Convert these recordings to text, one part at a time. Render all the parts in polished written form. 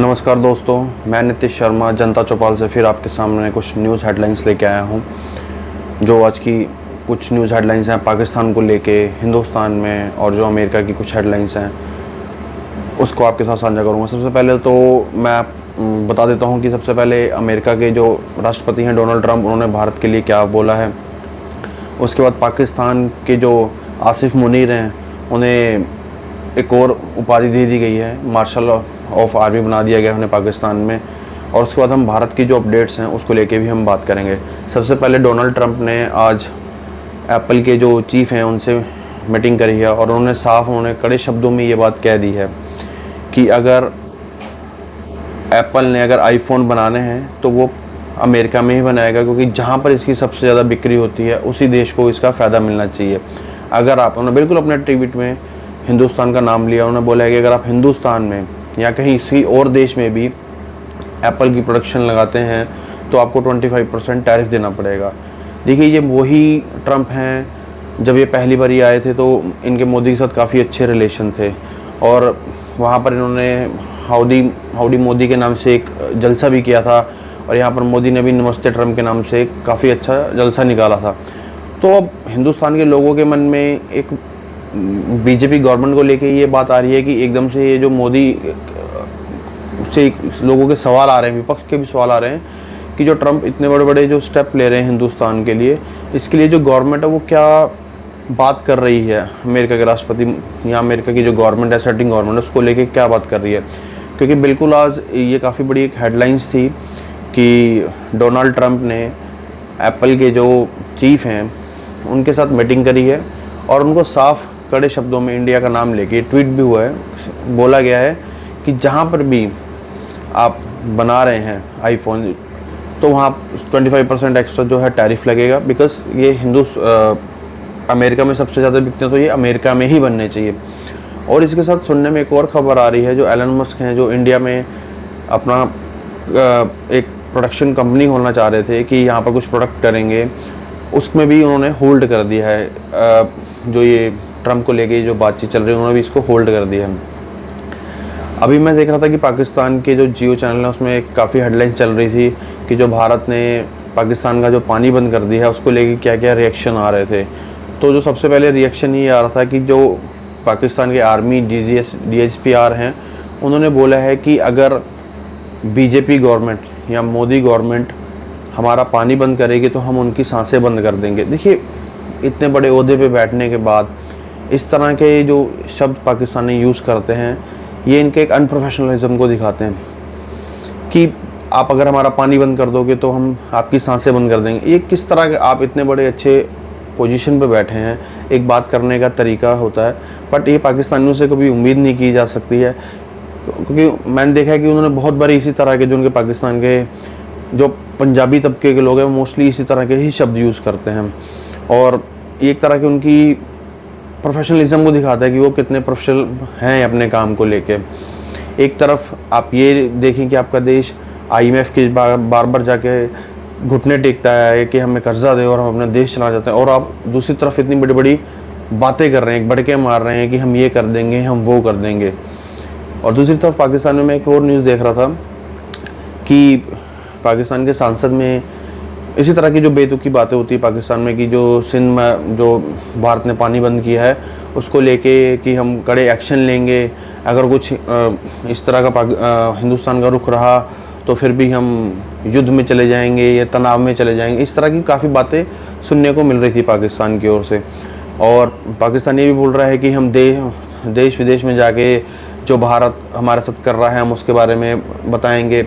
नमस्कार दोस्तों, मैं नीतीश शर्मा जनता चौपाल से फिर आपके सामने कुछ न्यूज़ हेडलाइंस लेके आया हूँ। जो आज की कुछ न्यूज़ हेडलाइंस हैं पाकिस्तान को लेके, हिंदुस्तान में, और जो अमेरिका की कुछ हेडलाइंस हैं उसको आपके साथ साझा करूँगा। सबसे पहले तो मैं बता देता हूँ कि सबसे पहले अमेरिका के जो राष्ट्रपति हैं डोनाल्ड ट्रंप, उन्होंने भारत के लिए क्या बोला है। उसके बाद पाकिस्तान के जो आसिफ मुनीर हैं उन्हें एक और उपाधि दे दी गई है, मार्शल ऑफ आर्मी बना दिया गया उन्हें पाकिस्तान में। और उसके बाद हम भारत की जो अपडेट्स हैं उसको लेके भी हम बात करेंगे। सबसे पहले डोनाल्ड ट्रंप ने आज एप्पल के जो चीफ़ हैं उनसे मीटिंग करी है और उन्होंने कड़े शब्दों में ये बात कह दी है कि अगर एप्पल ने अगर आईफोन बनाने हैं तो वो अमेरिका में ही बनाएगा, क्योंकि जहाँ पर इसकी सबसे ज़्यादा बिक्री होती है उसी देश को इसका फ़ायदा मिलना चाहिए। अगर आप, उन्होंने बिल्कुल अपने ट्वीट में हिंदुस्तान का नाम लिया, उन्होंने बोला है कि अगर आप हिंदुस्तान में या कहीं किसी और देश में भी एप्पल की प्रोडक्शन लगाते हैं तो आपको 25% टैरिफ देना पड़ेगा। देखिए, ये वही ट्रंप हैं, जब ये पहली बार ये आए थे तो इनके मोदी के साथ काफ़ी अच्छे रिलेशन थे और वहाँ पर इन्होंने हाउडी मोदी के नाम से एक जलसा भी किया था और यहाँ पर मोदी ने भी नमस्ते ट्रंप के नाम से काफ़ी अच्छा जलसा निकाला था। तो अब हिंदुस्तान के लोगों के मन में एक बीजेपी गवर्नमेंट को लेके ये बात आ रही है कि एकदम से ये जो मोदी से लोगों के सवाल आ रहे हैं, विपक्ष के भी सवाल आ रहे हैं कि जो ट्रंप इतने बड़े बड़े जो स्टेप ले रहे हैं हिंदुस्तान के लिए, इसके लिए जो गवर्नमेंट है वो क्या बात कर रही है। अमेरिका के राष्ट्रपति या अमेरिका की जो गवर्नमेंट है, सेटिंग गवर्नमेंट, उसको लेके क्या बात कर रही है। क्योंकि बिल्कुल आज ये काफ़ी बड़ी एक हेडलाइंस थी कि डोनाल्ड ट्रंप ने एप्पल के जो चीफ़ हैं उनके साथ मीटिंग करी है और उनको साफ कड़े शब्दों में इंडिया का नाम लेके ट्वीट भी हुआ है, बोला गया है कि जहाँ पर भी आप बना रहे हैं आईफोन तो वहाँ 25% एक्स्ट्रा जो है टैरिफ लगेगा, बिकॉज ये अमेरिका में सबसे ज़्यादा बिकते हैं तो ये अमेरिका में ही बनने चाहिए। और इसके साथ सुनने में एक और ख़बर आ रही है, जो एलन मस्क हैं, जो इंडिया में अपना एक प्रोडक्शन कंपनी खोलना चाह रहे थे कि यहाँ पर कुछ प्रोडक्ट करेंगे, उसमें भी उन्होंने होल्ड कर दिया है। जो ये ट्रंप को लेके जो बातचीत चल रही है उन्होंने भी इसको होल्ड कर दिया है। अभी मैं देख रहा था कि पाकिस्तान के जो जियो चैनल है उसमें काफ़ी हेडलाइंस चल रही थी कि जो भारत ने पाकिस्तान का जो पानी बंद कर दिया है उसको लेके क्या क्या रिएक्शन आ रहे थे। तो जो सबसे पहले रिएक्शन ये आ रहा था कि जो पाकिस्तान के आर्मी DGPR हैं उन्होंने बोला है कि अगर बीजेपी गवर्नमेंट या मोदी गवर्नमेंट हमारा पानी बंद करेगी तो हम उनकी सांसें बंद कर देंगे। देखिए, इतने बड़े ओहदे पे बैठने के बाद इस तरह के जो शब्द पाकिस्तानी यूज़ करते हैं ये इनके एक अनप्रोफेशनलिज्म को दिखाते हैं कि आप अगर हमारा पानी बंद कर दोगे तो हम आपकी सांसें बंद कर देंगे। ये किस तरह के, आप इतने बड़े अच्छे पोजीशन पे बैठे हैं, एक बात करने का तरीका होता है, बट ये पाकिस्तानियों से कभी उम्मीद नहीं की जा सकती है। क्योंकि मैंने देखा है कि उन्होंने बहुत बार इसी तरह के, जो उनके पाकिस्तान के जो पंजाबी तबके के लोग हैं मोस्टली इसी तरह के ही शब्द यूज़ करते हैं और एक तरह की उनकी प्रोफेशनलिज्म को दिखाता है कि वो कितने प्रोफेशनल हैं अपने काम को लेके। एक तरफ आप ये देखें कि आपका देश IMF के बार बार जाके घुटने टेकता है कि हमें कर्जा दे और हम अपना देश चला जाते हैं, और आप दूसरी तरफ इतनी बड़ी बड़ी बातें कर रहे हैं, बड़के मार रहे हैं कि हम ये कर देंगे, हम वो कर देंगे। और दूसरी तरफ पाकिस्तान में मैं एक और न्यूज़ देख रहा था कि पाकिस्तान के सांसद में इसी तरह की जो बेतुकी बातें होती है पाकिस्तान में कि जो सिंध में जो भारत ने पानी बंद किया है उसको लेके कि हम कड़े एक्शन लेंगे, अगर कुछ इस तरह का हिंदुस्तान का रुख रहा तो फिर भी हम युद्ध में चले जाएंगे या तनाव में चले जाएंगे। इस तरह की काफ़ी बातें सुनने को मिल रही थी पाकिस्तान की ओर से। और पाकिस्तान ये भी बोल रहा है कि हम देश विदेश में जाके जो भारत हमारे साथ कर रहा है हम उसके बारे में बताएंगे।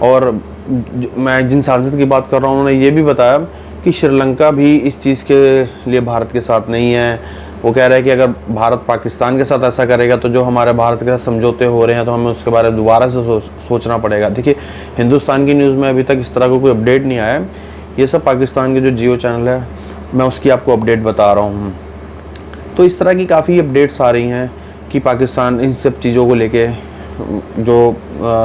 और मैं जिन सांसद की बात कर रहा हूँ उन्होंने ये भी बताया कि श्रीलंका भी इस चीज़ के लिए भारत के साथ नहीं है। वो कह रहे हैं कि अगर भारत पाकिस्तान के साथ ऐसा करेगा तो जो हमारे भारत के साथ समझौते हो रहे हैं तो हमें उसके बारे में दोबारा से सोचना पड़ेगा। देखिए, हिंदुस्तान की न्यूज़ में अभी तक इस तरह का कोई अपडेट नहीं आया है। ये सब पाकिस्तान के जो जियो चैनल है मैं उसकी आपको अपडेट बता रहा हूँ। तो इस तरह की काफ़ी अपडेट्स आ रही हैं कि पाकिस्तान इन सब चीज़ों को लेके, जो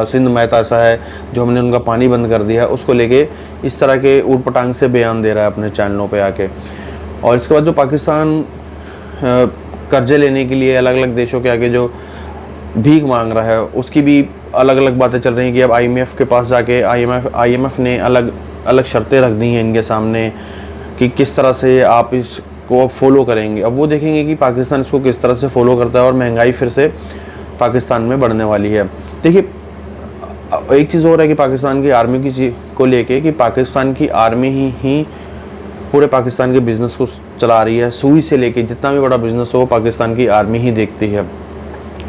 सिंध में ऐसा है जो हमने उनका पानी बंद कर दिया है उसको लेके इस तरह के ऊट पटांग से बयान दे रहा है अपने चैनलों पे आके। और इसके बाद जो पाकिस्तान कर्जे लेने के लिए अलग अलग देशों के आगे जो भीख मांग रहा है, उसकी भी अलग अलग बातें चल रही हैं कि अब आईएमएफ के पास जाके आईएमएफ ने अलग अलग शर्तें रख दी हैं इनके सामने कि किस तरह से आप इसको फॉलो करेंगे। अब वो देखेंगे कि पाकिस्तान इसको किस तरह से फॉलो करता है और महंगाई फिर से पाकिस्तान में बढ़ने वाली है। देखिए, एक चीज़ और है कि पाकिस्तान की आर्मी की चीज़ को लेके कि पाकिस्तान की आर्मी ही पूरे पाकिस्तान के बिज़नेस को चला रही है। सुई से लेके जितना भी बड़ा बिज़नेस हो पाकिस्तान की आर्मी ही देखती है।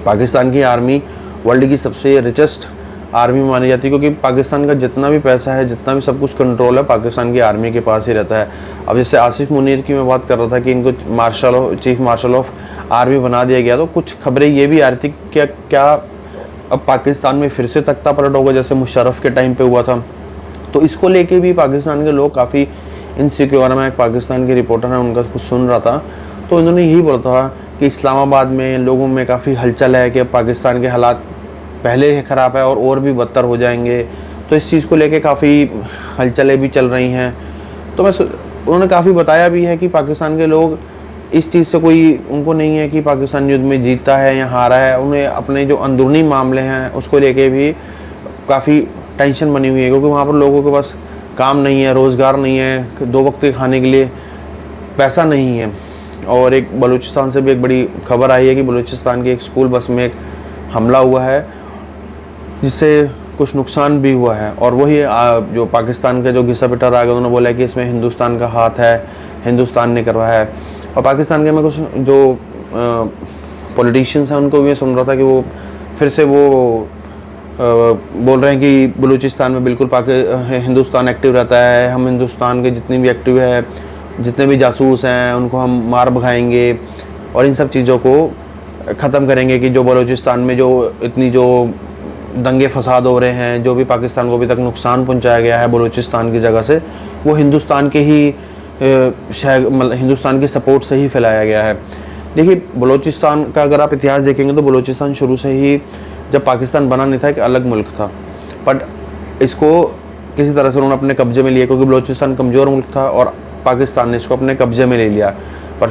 पाकिस्तान की आर्मी वर्ल्ड की सबसे रिचेस्ट आर्मी मानी जाती है, क्योंकि पाकिस्तान का जितना भी पैसा है, जितना भी सब कुछ कंट्रोल है, पाकिस्तान की आर्मी के पास ही रहता है। अब जैसे आसिफ मुनीर की मैं बात कर रहा था कि इनको चीफ मार्शल ऑफ आर्मी बना दिया गया, तो कुछ खबरें ये भी आ रही थी क्या अब पाकिस्तान में फिर से तख्ता पलट होगा जैसे मुशर्रफ के टाइम पे हुआ था। तो इसको लेके भी पाकिस्तान के लोग काफ़ी इनसिक्योर। मैं एक पाकिस्तान के रिपोर्टर है, उनका कुछ सुन रहा था, तो इन्होंने यही बोला था कि इस्लामाबाद में लोगों में काफ़ी हलचल है कि पाकिस्तान के हालात पहले ही ख़राब है और भी बदतर हो जाएंगे। तो इस चीज़ को लेके काफ़ी हलचलें भी चल रही हैं। तो उन्होंने काफ़ी बताया भी है कि पाकिस्तान के लोग इस चीज़ से कोई उनको नहीं है कि पाकिस्तान युद्ध में जीता है या हारा है। उन्हें अपने जो अंदरूनी मामले हैं उसको लेके भी काफ़ी टेंशन बनी हुई है, क्योंकि वहाँ पर लोगों के पास काम नहीं है, रोज़गार नहीं है, 2 वक्त के खाने के लिए पैसा नहीं है। और एक बलूचिस्तान से भी एक बड़ी खबर आई है कि बलूचिस्तान की एक स्कूल बस में एक हमला हुआ है जिससे कुछ नुकसान भी हुआ है। और वही जो पाकिस्तान के जो घिसा पिटा आ गया, उन्होंने बोला कि इसमें हिंदुस्तान का हाथ है, हिंदुस्तान ने करवाया है। और पाकिस्तान के मैं कुछ जो पॉलिटिशियंस हैं उनको भी सुन रहा था कि वो फिर से वो बोल रहे हैं कि बलूचिस्तान में बिल्कुल हिंदुस्तान एक्टिव रहता है, हम हिंदुस्तान के जितने भी एक्टिव है, जितने भी जासूस हैं उनको हम मार भगाएंगे और इन सब चीज़ों को ख़त्म करेंगे कि जो बलूचिस्तान में जो इतनी जो दंगे फसाद हो रहे हैं, जो भी पाकिस्तान को अभी तक नुकसान पहुंचाया गया है बलूचिस्तान की जगह से, वो हिंदुस्तान के ही मतलब हिंदुस्तान के सपोर्ट से ही फैलाया गया है। देखिए, बलूचिस्तान का अगर आप इतिहास देखेंगे तो बलूचिस्तान शुरू से ही, जब पाकिस्तान बना नहीं था, एक अलग मुल्क था, बट इसको किसी तरह से उन्होंने अपने कब्जे में लिया, क्योंकि बलूचिस्तान कमज़ोर मुल्क था और पाकिस्तान ने इसको अपने कब्जे में ले लिया। पर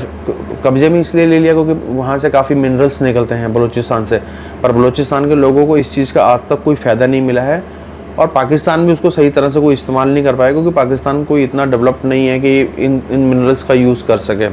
कब्जे में इसलिए ले लिया क्योंकि वहाँ से काफ़ी मिनरल्स निकलते हैं बलूचिस्तान से, पर बलूचिस्तान के लोगों को इस चीज़ का आज तक कोई फ़ायदा नहीं मिला है और पाकिस्तान भी उसको सही तरह से कोई इस्तेमाल नहीं कर पाया, क्योंकि पाकिस्तान कोई इतना डेवलप्ड नहीं है कि इन मिनरल्स का यूज़ कर सके।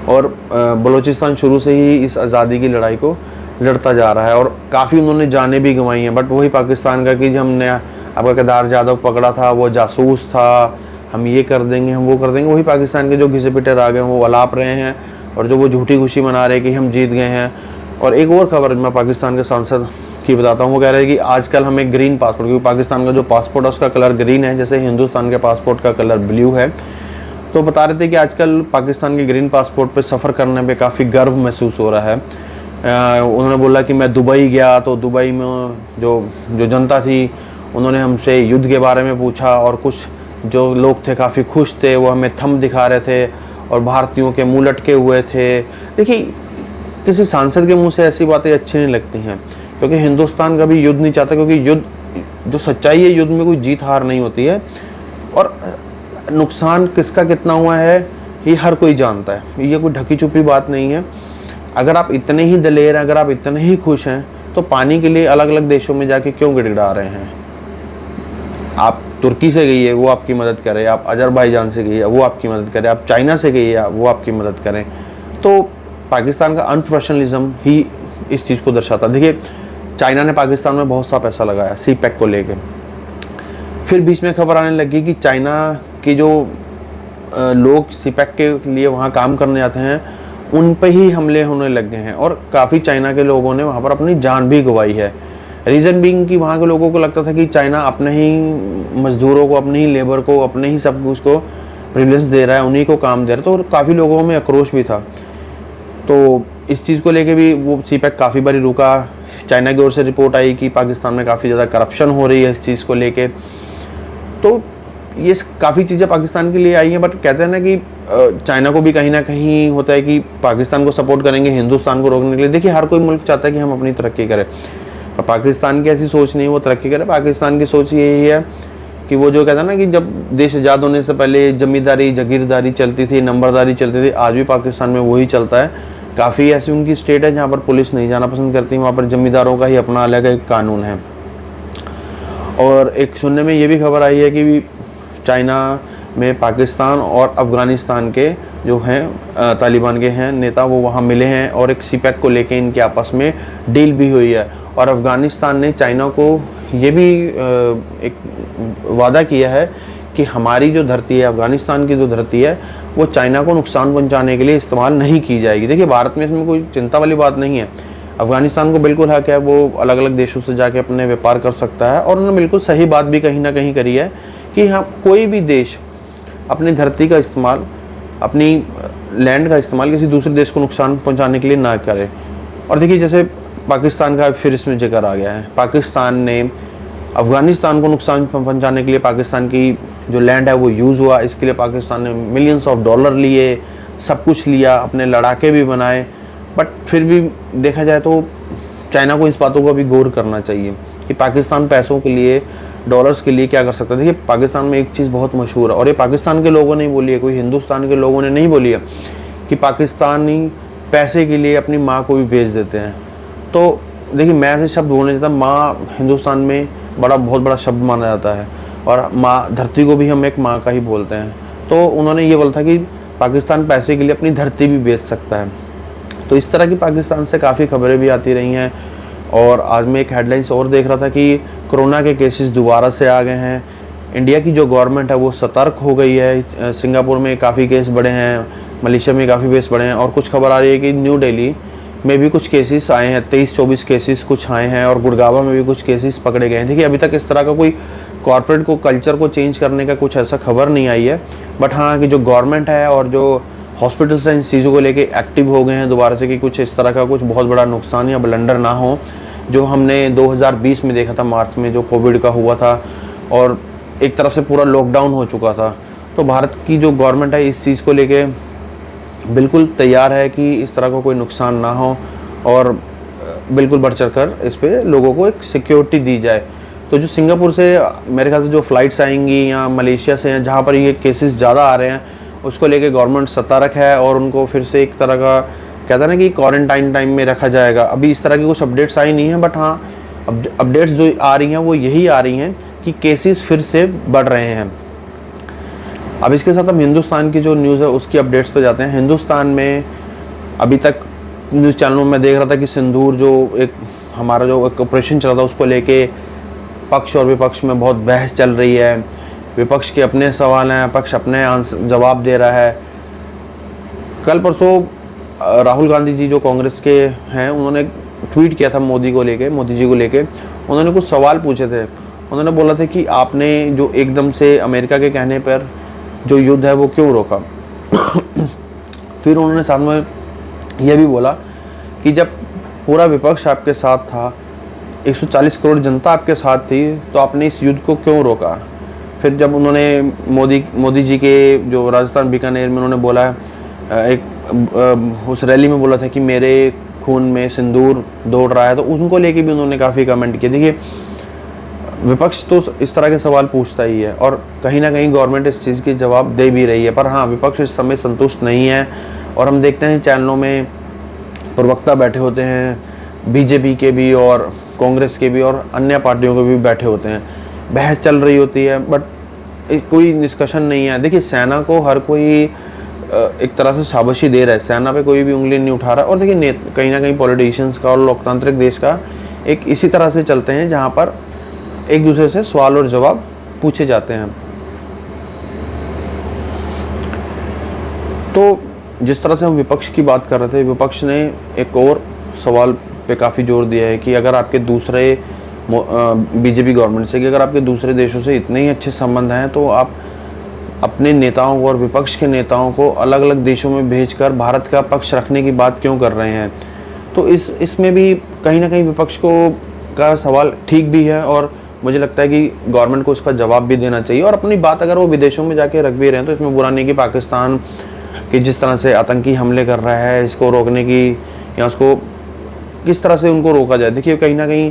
और बलूचिस्तान शुरू से ही इस आज़ादी की लड़ाई को लड़ता जा रहा है और काफ़ी उन्होंने जानें भी गंवाई हैं। बट वही पाकिस्तान का कि हमने आपका केदार जाधव पकड़ा था, वो जासूस था, हम ये कर देंगे, हम वो कर देंगे, वही पाकिस्तान के जो घिसे पिटे राग हैं वो अलाप रहे हैं और जो वो झूठी खुशी मना रहे हैं कि हम जीत गए हैं। और एक और खबर मैं पाकिस्तान के सांसद की बताता हूँ, वो कह रहे हैं कि आजकल हमें ग्रीन पासपोर्ट, क्योंकि पाकिस्तान का जो पासपोर्ट है उसका कलर ग्रीन है, जैसे हिंदुस्तान के पासपोर्ट का कलर ब्लू है। तो बता रहे थे कि आजकल पाकिस्तान के ग्रीन पासपोर्ट पर सफ़र करने पर काफ़ी गर्व महसूस हो रहा है। उन्होंने बोला कि मैं दुबई गया तो दुबई में जो जनता थी उन्होंने हमसे युद्ध के बारे में पूछा और कुछ जो लोग थे काफ़ी खुश थे, वो हमें थंब दिखा रहे थे और भारतीयों के मुंह लटके हुए थे। देखिए, किसी सांसद के मुंह से ऐसी बातें अच्छी नहीं लगती हैं, क्योंकि हिंदुस्तान कभी युद्ध नहीं चाहता, क्योंकि युद्ध जो सच्चाई है, युद्ध में कोई जीत हार नहीं होती है और नुकसान किसका कितना हुआ है ये हर कोई जानता है, ये कोई ढकी छुपी बात नहीं है। अगर आप इतने ही दलेर हैं, अगर आप इतने ही खुश हैं, तो पानी के लिए अलग अलग देशों में जाके क्यों गिड़गिड़ा रहे हैं? आप तुर्की से गई है वो आपकी मदद करे, आप अजरबैजान से गई है वो आपकी मदद करे, आप चाइना से गई है वो आपकी मदद करें। तो पाकिस्तान का अनप्रोफेशनलिज्म ही इस चीज़ को दर्शाता। देखिए, चाइना ने पाकिस्तान में बहुत सा पैसा लगाया CPEC को लेके, फिर बीच में खबर आने लगी कि चाइना के जो लोग CPEC के लिए वहाँ काम करने जाते हैं उन पे ही हमले होने लग गए हैं और काफ़ी चाइना के लोगों ने वहाँ पर अपनी जान भी गंवाई है। रीज़न बीइंग कि वहाँ के लोगों को लगता था कि चाइना अपने ही मज़दूरों को, अपने ही लेबर को, अपने ही सब कुछ को प्रिविलेज दे रहा है, उन्हीं को काम दे रहा है। तो काफ़ी लोगों में आक्रोश भी था। तो इस चीज़ को लेके भी वो CPEC काफ़ी बारी रुका। चाइना की ओर से रिपोर्ट आई कि पाकिस्तान में काफ़ी ज़्यादा करप्शन हो रही है इस चीज़ को लेके। तो ये काफ़ी चीज़ें पाकिस्तान के लिए आई हैं, बट कहते हैं ना कि चाइना को भी कहीं ना कहीं होता है कि पाकिस्तान को सपोर्ट करेंगे हिंदुस्तान को रोकने के लिए। देखिए, हर कोई मुल्क चाहता है कि हम अपनी तरक्की करें, तो पाकिस्तान की ऐसी सोच नहीं है वो तरक्की करे। पाकिस्तान की सोच यही है कि वो जो कहता है ना कि जब देश आज़ाद होने से पहले जमींदारी, जागीरदारी चलती थी, नंबरदारी चलती थी, आज भी पाकिस्तान में वही चलता है। काफ़ी ऐसी उनकी स्टेट है जहाँ पर पुलिस नहीं जाना पसंद करती, वहाँ पर ज़मींदारों का ही अपना अलग एक कानून है। और एक सुनने में ये भी खबर आई है कि चाइना में पाकिस्तान और अफ़गानिस्तान के जो हैं तालिबान के हैं नेता, वो वहाँ मिले हैं और एक सीपैक को लेके इनके आपस में डील भी हुई है। और अफ़गानिस्तान ने चाइना को ये भी एक वादा किया है कि हमारी जो धरती है, अफ़गानिस्तान की जो धरती है, वो चाइना को नुकसान पहुंचाने के लिए इस्तेमाल नहीं की जाएगी। देखिए, भारत में इसमें कोई चिंता वाली बात नहीं है। अफ़गानिस्तान को बिल्कुल हक है, वो अलग अलग देशों से जाके अपने व्यापार कर सकता है। और उन्होंने बिल्कुल सही बात भी कहीं ना कहीं करी है कि हाँ, कोई भी देश अपनी धरती का इस्तेमाल, अपनी लैंड का इस्तेमाल किसी दूसरे देश को नुकसान पहुँचाने के लिए ना करे। और देखिए, जैसे पाकिस्तान का फिर इसमें जिक्र आ गया है, पाकिस्तान ने अफ़गानिस्तान को नुकसान पहुंचाने के लिए पाकिस्तान की जो लैंड है वो यूज़ हुआ। इसके लिए पाकिस्तान ने मिलियंस ऑफ डॉलर लिए, सब कुछ लिया, अपने लड़ाके भी बनाए। बट फिर भी देखा जाए तो चाइना को इस बातों को भी गौर करना चाहिए कि पाकिस्तान पैसों के लिए, डॉलर्स के लिए क्या कर सकता है। देखिए, पाकिस्तान में एक चीज़ बहुत मशहूर है, और ये पाकिस्तान के लोगों ने बोली है, कोई हिंदुस्तान के लोगों ने नहीं बोली है, कि पाकिस्तानी पैसे के लिए अपनी माँ को भी बेच देते हैं। तो देखिए, मैं ऐसे शब्द बोलने जाता, माँ हिंदुस्तान में बहुत बड़ा शब्द माना जाता है, और माँ, धरती को भी हम एक माँ का ही बोलते हैं। तो उन्होंने ये बोला था कि पाकिस्तान पैसे के लिए अपनी धरती भी बेच सकता है। तो इस तरह की पाकिस्तान से काफ़ी खबरें भी आती रही हैं। और आज मैं एक हेडलाइंस और देख रहा था कि कोरोना के केसेस दोबारा से आ गए हैं। इंडिया की जो गवर्नमेंट है वो सतर्क हो गई है। सिंगापुर में काफ़ी केस बढ़े हैं, मलेशिया में काफ़ी केस बढ़े हैं, और कुछ खबर आ रही है कि न्यू दिल्ली में भी कुछ केसेस आए हैं, 23-24 केसेस कुछ आए हैं, और गुड़गांव में भी कुछ केसेस पकड़े गए हैं। देखिए, अभी तक इस तरह का कोई कॉर्पोरेट को कल्चर को चेंज करने का कुछ ऐसा खबर नहीं आई है। बट हाँ, कि जो गवर्नमेंट है और जो हॉस्पिटल्स हैं, इन चीज़ों को लेके एक्टिव हो गए हैं दोबारा से, कि कुछ इस तरह का कुछ बहुत बड़ा नुकसान या ब्लंडर ना हो, जो हमने 2020 में देखा था, मार्च में जो कोविड का हुआ था, और एक तरफ से पूरा लॉकडाउन हो चुका था। तो भारत की जो गवर्नमेंट है इस चीज़ को लेके बिल्कुल तैयार है कि इस तरह का कोई नुकसान ना हो, और बिल्कुल बढ़ चढ़ कर इस पे लोगों को एक सिक्योरिटी दी जाए। तो जो सिंगापुर से मेरे ख्याल से जो फ़्लाइट्स आएंगी, या मलेशिया से, जहाँ पर ये केसेस ज़्यादा आ रहे हैं, उसको लेके गवर्नमेंट सतर्क है, और उनको फिर से एक तरह का कहता है ना कि क्वारंटाइन टाइम में रखा जाएगा। अभी इस तरह की कुछ अपडेट्स आई नहीं हैं, बट हाँ, अपडेट्स जो आ रही हैं वो यही आ रही हैं कि केसेस फिर से बढ़ रहे हैं। अब इसके साथ हम हिंदुस्तान की जो न्यूज़ है उसकी अपडेट्स पे जाते हैं। हिंदुस्तान में अभी तक न्यूज़ चैनलों में देख रहा था कि सिंदूर जो एक हमारा जो एक ऑपरेशन चल रहा था, उसको लेके पक्ष और विपक्ष में बहुत बहस चल रही है। विपक्ष के अपने सवाल हैं, पक्ष अपने जवाब दे रहा है। कल परसों राहुल गांधी जी जो कांग्रेस के हैं, उन्होंने ट्वीट किया था मोदी जी को लेके। उन्होंने कुछ सवाल पूछे थे। उन्होंने बोला था कि आपने जो एकदम से अमेरिका के कहने पर जो युद्ध है वो क्यों रोका। फिर उन्होंने साथ में यह भी बोला कि जब पूरा विपक्ष आपके साथ था, 140 करोड़ जनता आपके साथ थी, तो आपने इस युद्ध को क्यों रोका। फिर जब उन्होंने मोदी जी के जो राजस्थान बीकानेर में उन्होंने बोला, एक उस रैली में बोला था कि मेरे खून में सिंदूर दौड़ रहा है, तो उनको लेके भी उन्होंने काफ़ी कमेंट किए। देखिए, विपक्ष तो इस तरह के सवाल पूछता ही है, और कहीं ना कहीं गवर्नमेंट इस चीज़ की जवाब दे भी रही है। पर हाँ, विपक्ष इस समय संतुष्ट नहीं है, और हम देखते हैं चैनलों में प्रवक्ता बैठे होते हैं, बीजेपी के भी और कांग्रेस के भी और अन्य पार्टियों के भी बैठे होते हैं, बहस चल रही होती है, बट कोई डिस्कशन नहीं है। देखिए, सेना को हर कोई एक तरह से शाबाशी दे रहा है, सेना पे कोई भी उंगली नहीं उठा रहा। और देखिए, कहीं ना कहीं पॉलिटिशियंस का और लोकतांत्रिक देश का एक इसी तरह से चलते हैं, जहाँ पर एक दूसरे से सवाल और जवाब पूछे जाते हैं। तो जिस तरह से हम विपक्ष की बात कर रहे थे, विपक्ष ने एक और सवाल पे काफ़ी जोर दिया है कि अगर आपके दूसरे बीजेपी गवर्नमेंट से, कि अगर आपके दूसरे देशों से इतने ही अच्छे संबंध हैं, तो आप अपने नेताओं को और विपक्ष के नेताओं को अलग अलग देशों में भेजकर भारत का पक्ष रखने की बात क्यों कर रहे हैं। तो इसमें भी कहीं ना कहीं विपक्ष का सवाल ठीक भी है, और मुझे लगता है कि गवर्नमेंट को उसका जवाब भी देना चाहिए। और अपनी बात अगर वो विदेशों में जाके रख भी रहे हैं, तो इसमें बुरा नहीं कि पाकिस्तान कि जिस तरह से आतंकी हमले कर रहा है, इसको रोकने की, या उसको किस तरह से उनको रोका जाए। देखिए, कहीं ना कहीं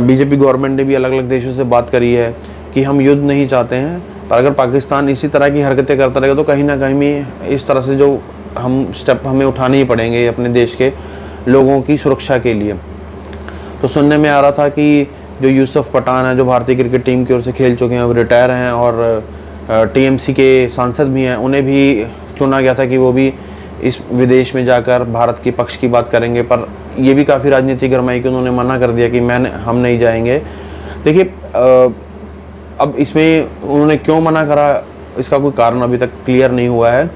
बीजेपी गवर्नमेंट ने भी अलग अलग देशों से बात करी है कि हम युद्ध नहीं चाहते हैं, पर अगर पाकिस्तान इसी तरह की हरकतें करता रहेगा, तो कहीं ना कहीं इस तरह से जो स्टेप हमें उठाने ही पड़ेंगे अपने देश के लोगों की सुरक्षा के लिए। तो सुनने में आ रहा था कि जो यूसुफ पठान है, जो भारतीय क्रिकेट टीम की ओर से खेल चुके हैं, वो रिटायर हैं और टीएमसी के सांसद भी हैं, उन्हें भी चुना गया था कि वो भी इस विदेश में जाकर भारत के पक्ष की बात करेंगे। पर ये भी काफ़ी राजनीति गरमाई कि उन्होंने मना कर दिया कि हम नहीं जाएंगे। देखिए, अब इसमें उन्होंने क्यों मना करा, इसका कोई कारण अभी तक क्लियर नहीं हुआ है।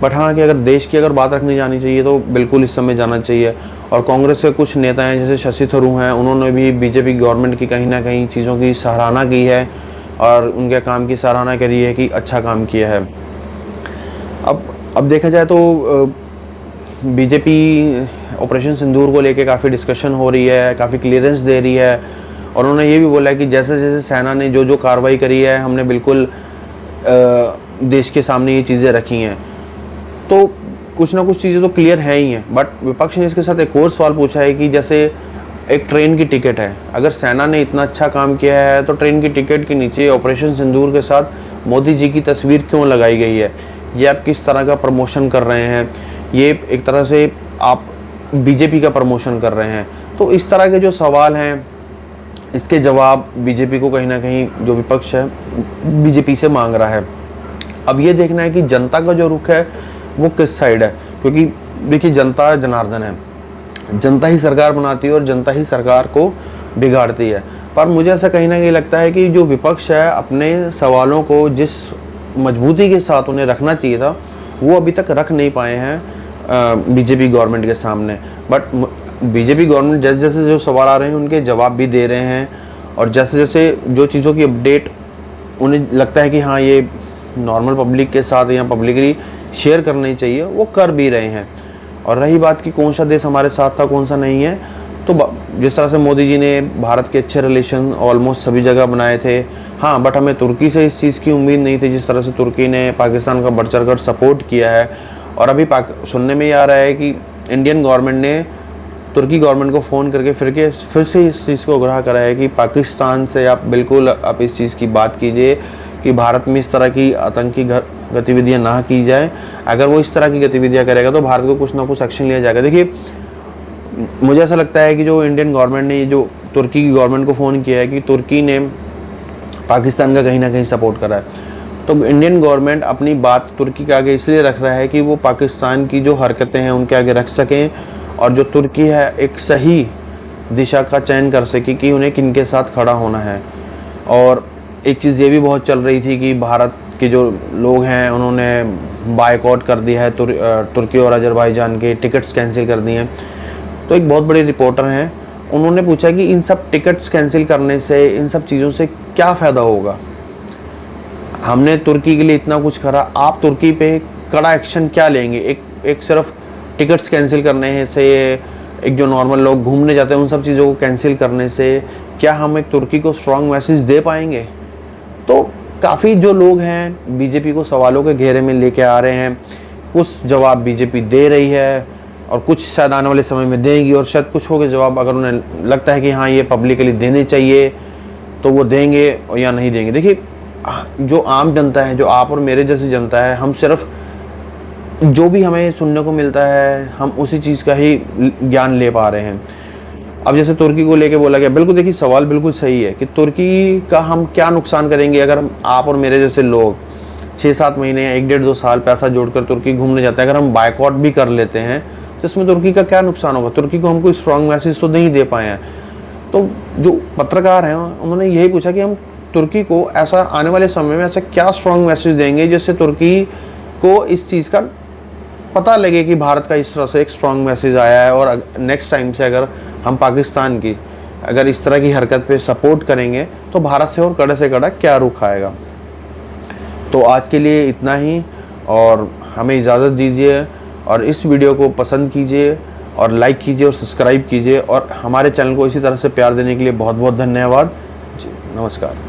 बट हाँ, कि अगर देश की बात रखनी जानी चाहिए तो बिल्कुल इस समय जाना चाहिए। और कांग्रेस के कुछ नेता हैं जैसे शशि थरूर हैं, उन्होंने भी बीजेपी गवर्नमेंट की कहीं ना कहीं चीज़ों की सराहना की है और उनके काम की सराहना करी है कि अच्छा काम किया है। अब देखा जाए तो बीजेपी ऑपरेशन सिंदूर को लेके काफ़ी डिस्कशन हो रही है, काफ़ी क्लियरेंस दे रही है। और उन्होंने ये भी बोला है कि जैसे जैसे सेना ने जो कार्रवाई करी है, हमने बिल्कुल देश के सामने ये चीज़ें रखी हैं। तो कुछ ना कुछ चीज़ें तो क्लियर हैं ही हैं। बट विपक्ष ने इसके साथ एक और सवाल पूछा है कि जैसे एक ट्रेन की टिकट है, अगर सेना ने इतना अच्छा काम किया है तो ट्रेन की टिकट के नीचे ऑपरेशन सिंदूर के साथ मोदी जी की तस्वीर क्यों लगाई गई है? ये आप किस तरह का प्रमोशन कर रहे हैं? ये एक तरह से आप बीजेपी का प्रमोशन कर रहे हैं। तो इस तरह के जो सवाल हैं, इसके जवाब बीजेपी को कहीं ना कहीं जो विपक्ष है बीजेपी से मांग रहा है। अब ये देखना है कि जनता का जो रुख है वो किस साइड है, क्योंकि देखिए, जनता जनार्दन है, जनता ही सरकार बनाती है और जनता ही सरकार को बिगाड़ती है। पर मुझे ऐसा कहीं ना कहीं लगता है कि जो विपक्ष है अपने सवालों को जिस मजबूती के साथ उन्हें रखना चाहिए था वो अभी तक रख नहीं पाए हैं बीजेपी गवर्नमेंट के सामने। बट बीजेपी गवर्नमेंट जैसे जैसे जो सवाल आ रहे हैं उनके जवाब भी दे रहे हैं, और जैसे जैसे जो चीज़ों की अपडेट उन्हें लगता है कि हाँ ये नॉर्मल पब्लिक के साथ या पब्लिकली शेयर करनी चाहिए, वो कर भी रहे हैं। और रही बात कि कौन सा देश हमारे साथ था कौन सा नहीं है, तो जिस तरह से मोदी जी ने भारत के अच्छे रिलेशन ऑलमोस्ट सभी जगह बनाए थे, हाँ, बट हमें तुर्की से इस चीज़ की उम्मीद नहीं थी जिस तरह से तुर्की ने पाकिस्तान का बढ़ चढ़कर सपोर्ट किया है। और अभी सुनने में ये आ रहा है कि इंडियन गवर्नमेंट ने तुर्की गवर्नमेंट को फ़ोन करके फिर से इस चीज़ को आग्रह करा है कि पाकिस्तान से आप बिल्कुल आप इस चीज़ की बात कीजिए कि भारत में इस तरह की आतंकी गतिविधियां ना की जाए। अगर वो इस तरह की गतिविधियां करेगा तो भारत को कुछ ना कुछ एक्शन लिया जाएगा। देखिए, मुझे ऐसा लगता है कि जो इंडियन गवर्नमेंट ने जो तुर्की की गवर्नमेंट को फ़ोन किया है कि तुर्की ने पाकिस्तान का कहीं ना कहीं सपोर्ट करा है, तो इंडियन गवर्नमेंट अपनी बात तुर्की के आगे इसलिए रख रहा है कि वो पाकिस्तान की जो हरकतें हैं उनके आगे रख सकें, और जो तुर्की है एक सही दिशा का चयन कर सके कि उन्हें किन के साथ खड़ा होना है। और एक चीज़ ये भी बहुत चल रही थी कि भारत के जो लोग हैं उन्होंने बायकॉट कर दिया है तुर्की और अजरबैजान के टिकट्स कैंसिल कर दिए हैं। तो एक बहुत बड़े रिपोर्टर हैं, उन्होंने पूछा कि इन सब टिकट्स कैंसिल करने से, इन सब चीज़ों से क्या फ़ायदा होगा? हमने तुर्की के लिए इतना कुछ करा, आप तुर्की पे कड़ा एक्शन क्या लेंगे? एक सिर्फ टिकट्स कैंसिल करने से, एक जो नॉर्मल लोग घूमने जाते हैं उन सब चीज़ों को कैंसिल करने से क्या हम एक तुर्की को स्ट्रॉन्ग मैसेज दे पाएंगे? तो काफ़ी जो लोग हैं बीजेपी को सवालों के घेरे में लेके आ रहे हैं। कुछ जवाब बीजेपी दे रही है और कुछ शायद आने वाले समय में देंगी, और शायद कुछ हो गए जवाब अगर उन्हें लगता है कि हाँ ये पब्लिकली देने चाहिए तो वो देंगे या नहीं देंगे। देखिए, जो आम जनता है, जो आप और मेरे जैसी जनता है, हम सिर्फ जो भी हमें सुनने को मिलता है हम उसी चीज़ का ही ज्ञान ले पा रहे हैं। अब जैसे तुर्की को लेके बोला गया, बिल्कुल देखिए सवाल बिल्कुल सही है कि तुर्की का हम क्या नुकसान करेंगे अगर आप और मेरे जैसे लोग 6-7 महीने या 1-1.5-2 साल पैसा जोड़कर तुर्की घूमने जाते हैं, अगर हम बायकॉट भी कर लेते हैं तो इसमें तुर्की का क्या नुकसान होगा? तुर्की को हम कोई स्ट्रॉन्ग मैसेज तो नहीं दे पाए हैं। तो जो पत्रकार हैं उन्होंने यही पूछा कि हम तुर्की को ऐसा आने वाले समय में ऐसा क्या स्ट्रॉन्ग मैसेज देंगे जिससे तुर्की को इस चीज़ का पता लगे कि भारत का इस तरह से एक स्ट्रॉन्ग मैसेज आया है, और नेक्स्ट टाइम से अगर हम पाकिस्तान की अगर इस तरह की हरकत पे सपोर्ट करेंगे तो भारत से और कड़े से कड़ा क्या रुख आएगा। तो आज के लिए इतना ही, और हमें इजाज़त दीजिए, और इस वीडियो को पसंद कीजिए और लाइक कीजिए और सब्सक्राइब कीजिए, और हमारे चैनल को इसी तरह से प्यार देने के लिए बहुत बहुत धन्यवाद जी। नमस्कार।